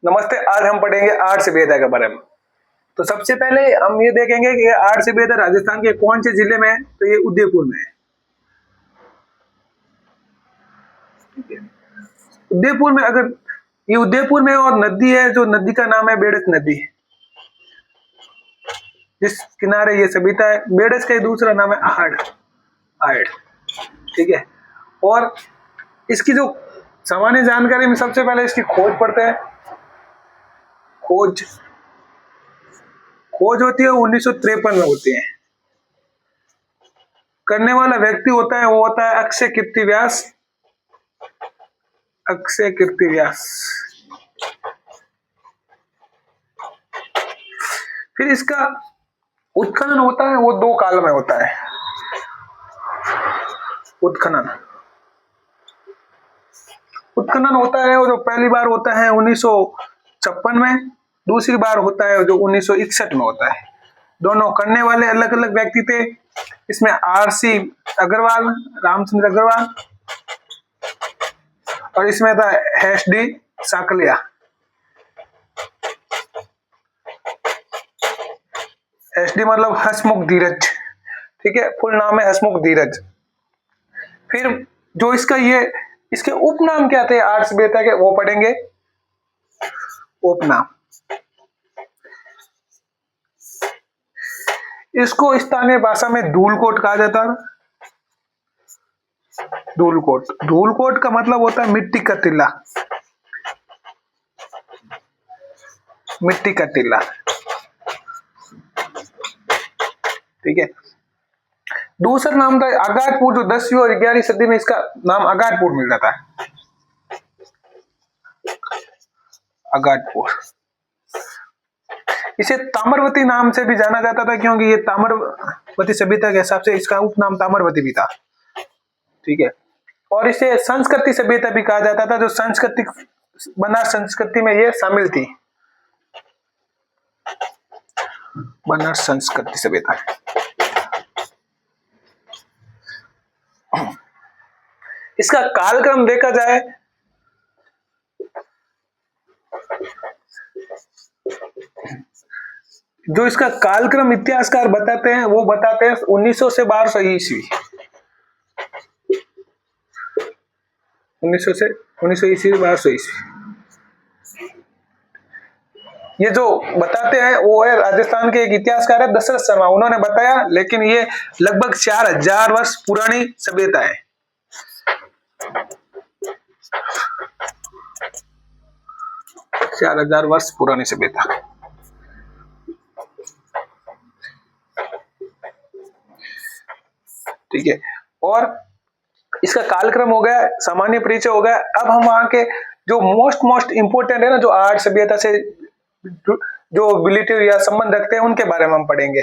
नमस्ते। आज हम पढ़ेंगे आर्ट सभ्यता के बारे में। तो सबसे पहले हम ये देखेंगे कि आर्ट सभ्यता राजस्थान के कौन से जिले में है। तो ये उदयपुर में है। उदयपुर में अगर ये उदयपुर में और नदी है, जो नदी का नाम है बेड़स नदी, जिस किनारे ये सभ्यता है। बेड़स का दूसरा नाम है आहड़। आहड़, ठीक है। और इसकी जो सामान्य जानकारी में सबसे पहले इसकी खोज पढ़ते हैं। खोज होती है 1953 में होती है। करने वाला व्यक्ति होता है, वो होता है अक्षय कीर्ति व्यास। अक्षय कीर्ति व्यास। फिर इसका उत्खनन होता है, वो दो काल में होता है। उत्खनन होता है, वो जो पहली बार होता है 1956 में, दूसरी बार होता है जो 1961 में होता है। दोनों करने वाले अलग अलग व्यक्ति थे। इसमें आरसी अग्रवाल, रामचंद्र अग्रवाल, और इसमें था एसडी साकलिया। एसडी मतलब हसमुख धीरज, ठीक है। फुल नाम है हसमुख धीरज। फिर जो इसके उपनाम क्या थे आर्ट सभ्यता के, वो पढ़ेंगे। उपनाम, इसको स्थानीय भाषा में धूलकोट कहा जाता है। धूलकोट का मतलब होता है मिट्टी का टीला। मिट्टी का टीला, ठीक है। दूसरा नाम था अगाटपुर, जो 10वीं और 11वीं सदी में इसका नाम अगाटपुर मिल जाता है। अगाटपुर। इसे ताम्रवती नाम से भी जाना जाता था, क्योंकि ये ताम्रवती सभ्यता के हिसाब से इसका उपनाम ताम्रवती भी था, ठीक है। और इसे संस्कृति सभ्यता भी कहा जाता था, जो बनारस संस्कृति में ये शामिल थी। बनारस संस्कृति सभ्यता। इसका कालक्रम देखा जाए जो इसका कालक्रम इतिहासकार बताते हैं, वो बताते हैं 1900 से 1200 ईस्वी। 1900 से 1900 ईस्वी, 1200 ईस्वी। ये जो बताते हैं वो है राजस्थान के एक इतिहासकार है दशरथ शर्मा, उन्होंने बताया। लेकिन ये लगभग 4000 वर्ष पुरानी सभ्यता है। 4000 वर्ष पुरानी सभ्यता, ठीक है। और इसका कालक्रम हो गया, सामान्य परिचय हो गया। अब हम वहां के जो मोस्ट इंपोर्टेंट है ना, जो आर्ट सभ्यता से जो रिलेटिव या संबंध रखते हैं, उनके बारे में हम पढ़ेंगे।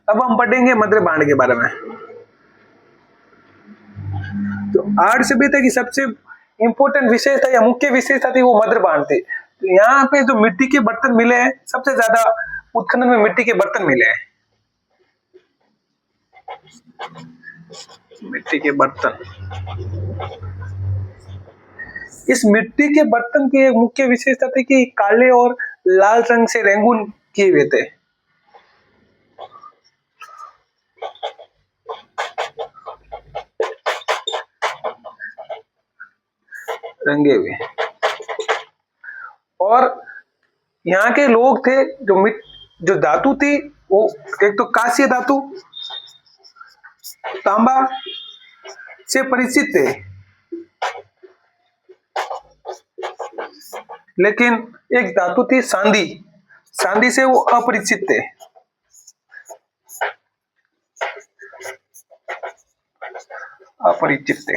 अब हम पढ़ेंगे मद्रबाण के बारे में। तो आर्ट सभ्यता की सबसे इंपोर्टेंट विशेषता या मुख्य विशेषता थी, वो मद्रबाण थी। तो यहाँ पे जो मिट्टी के बर्तन मिले हैं, सबसे ज्यादा उत्खनन में मिट्टी के बर्तन मिले हैं। मिट्टी के बर्तन। इस मिट्टी के बर्तन की एक मुख्य विशेषता थी कि काले और लाल रंग से रेंगून किए हुए थे। रंगे हुए। और यहाँ के लोग थे, जो धातु थी, वो एक तो कांस्य धातु, तांबा से परिचित थे, लेकिन एक धातु थी सांदी। सांदी से वो अपरिचित थे। अपरिचित थे।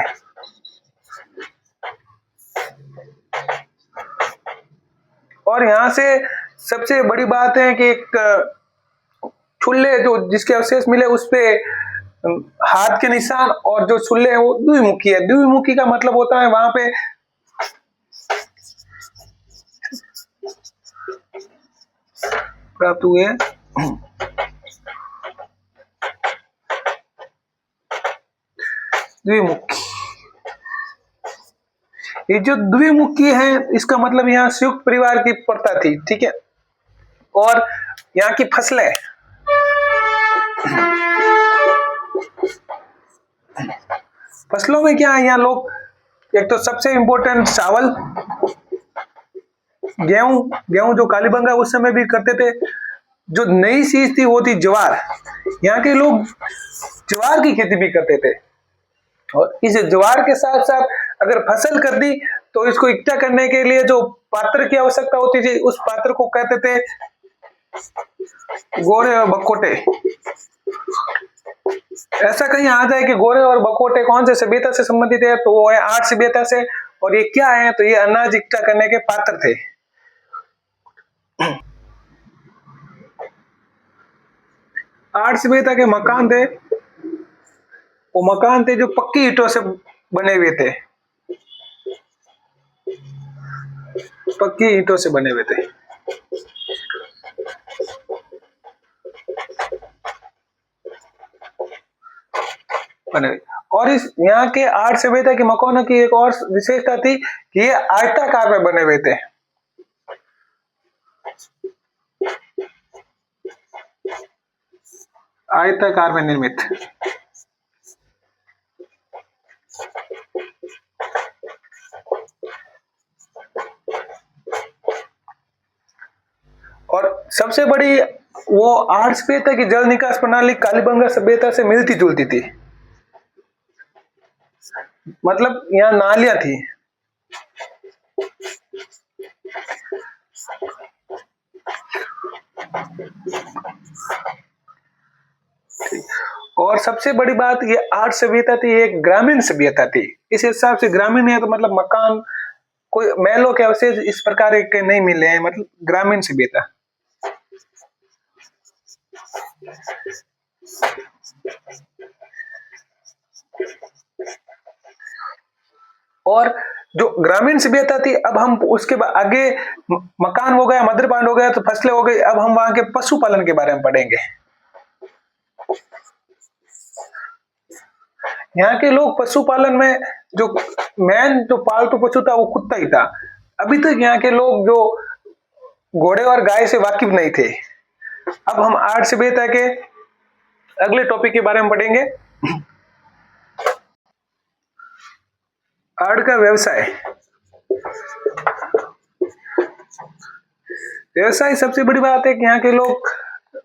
और यहां से सबसे बड़ी बात है कि एक छुल्ले जो जिसके अवशेष मिले, उस पे हाथ के निशान, और जो छुल्ले है वो द्विमुखी है। द्विमुखी का मतलब होता है वहां पे प्राप्त हुए द्विमुखी। ये जो द्विमुखी है इसका मतलब यहाँ संयुक्त परिवार की प्रथा थी, ठीक है। और यहाँ की फसलें, फसलों में क्या है, यहाँ लोग एक तो सबसे इंपॉर्टेंट चावल, गेहूं, गेहूं जो कालीबंगा उस समय भी करते थे। जो नई चीज थी वो थी ज्वार, यहाँ के लोग ज्वार की खेती भी करते थे। और इस ज्वार के साथ साथ अगर फसल कर दी तो इसको इकट्ठा करने के लिए जो पात्र की आवश्यकता होती थी उस पात्र को कहते थे गोरे और बकोटे। ऐसा कहीं आ जाए कि गोरे और बकोटे कौन से सभ्यता से संबंधित है तो वो है आर्य सभ्यता से। और ये क्या है, तो ये अनाज इकट्ठा करने के पात्र थे। आर्य सभ्यता के मकान थे, वो मकान थे जो पक्की ईंटों से बने हुए थे, पक्की ईंटों से बने हुए थे। बने हुए। और इस यहाँ के आर्य सभ्यता के मकानों की एक और विशेषता थी कि ये आयताकार में बने हुए थे। आयताकार में निर्मित। और सबसे बड़ी वो आर्य सभ्यता की जल निकास प्रणाली कालीबंगा सभ्यता से मिलती जुलती थी। मतलब यहाँ नालियां थी। और सबसे बड़ी बात ये आर्य सभ्यता थी, एक ग्रामीण सभ्यता थी। इस हिसाब से ग्रामीण है तो मतलब मकान, कोई महलों के अवशेष इस प्रकार के नहीं मिले हैं, मतलब ग्रामीण सभ्यता। और जो ग्रामीण सभ्यता थी, अब हम उसके बाद आगे मकान हो गया, मदरपांड हो गया, तो फसलें हो गई। अब हम वहां के पशुपालन के बारे में पढ़ेंगे। यहाँ के लोग पशुपालन में जो मेन जो पालतू पशु था वो कुत्ता ही था। अभी तक यहाँ के लोग जो घोड़े और गाय से वाकिफ नहीं थे। अब हम आर्य सभ्यता के अगले टॉपिक के बारे में पढ़ेंगे, आर्य का व्यवसाय। व्यवसाय सबसे बड़ी बात है कि यहाँ के लोग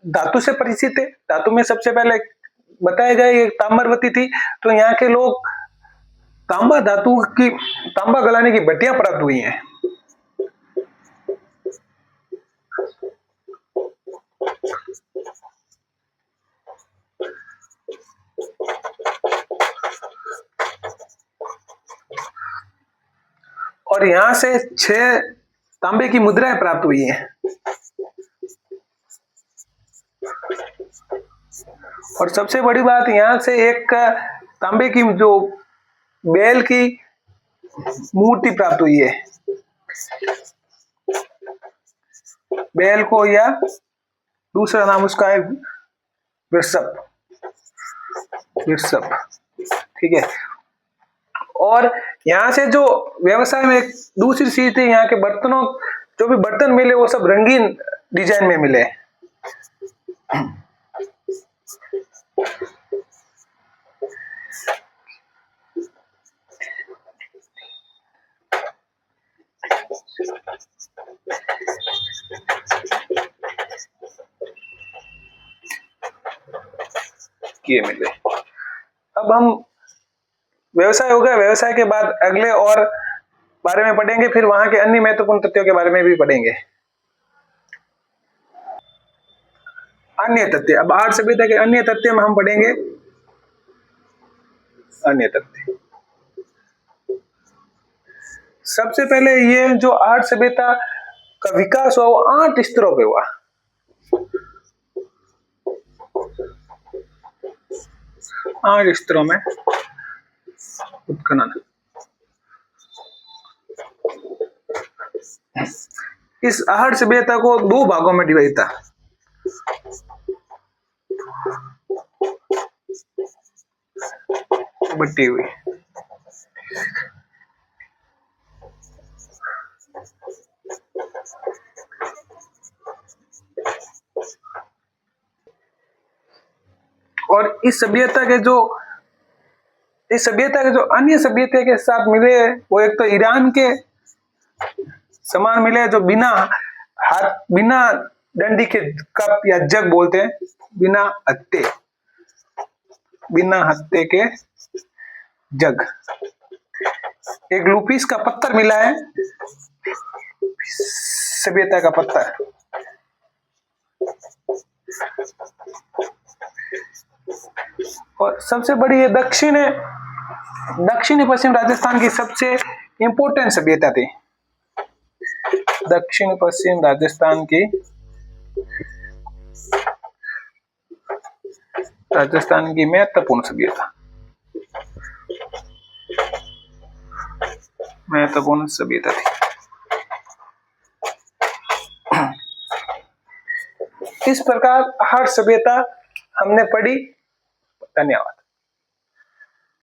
धातु से परिचित थे। धातु में सबसे पहले बताया गया एक ताम्रवती थी, तो यहाँ के लोग तांबा धातु की, तांबा गलाने की भट्टियां प्राप्त हुई हैं। और यहां से 6 तांबे की मुद्राएं प्राप्त हुई हैं। और सबसे बड़ी बात यहां से एक तांबे की जो बैल की मूर्ति प्राप्त हुई है। बैल को, या दूसरा नाम उसका है वृषभ, वृषभ, ठीक है। और यहाँ से जो व्यवसाय में एक दूसरी चीज थी, यहाँ के बर्तनों, जो भी बर्तन मिले वो सब रंगीन डिजाइन में मिले। किए मिले। अब हम व्यवसाय हो गया, व्यवसाय के बाद अगले और बारे में पढ़ेंगे, फिर वहां के अन्य महत्वपूर्ण तथ्यों के बारे में भी पढ़ेंगे। अन्य तथ्य, अब आर्य सभ्यता के अन्य तथ्य में हम पढ़ेंगे अन्य तथ्य। सबसे पहले ये जो आर्य सभ्यता का विकास हुआ वो 8 स्तरों पे हुआ। 8 स्तरों में उत्खनन। इस आर्य सभ्यता को 2 भागों में डिवाइड था। बटी हुई। और इस सभ्यता के जो अन्य सभ्यता के साथ मिले, वो एक तो ईरान के समान मिले, जो बिना डंडी के कप या जग बोलते हैं, बिना हत्ते के जग। एक लूपिस का पत्थर मिला है, सभ्यता का पत्थर। और सबसे बड़ी ये दक्षिणी पश्चिम राजस्थान की सबसे इंपोर्टेंट सभ्यता थी। दक्षिण पश्चिम राजस्थान की महत्वपूर्ण सभ्यता थी। इस प्रकार हर सभ्यता हमने पढ़ी। धन्यवाद।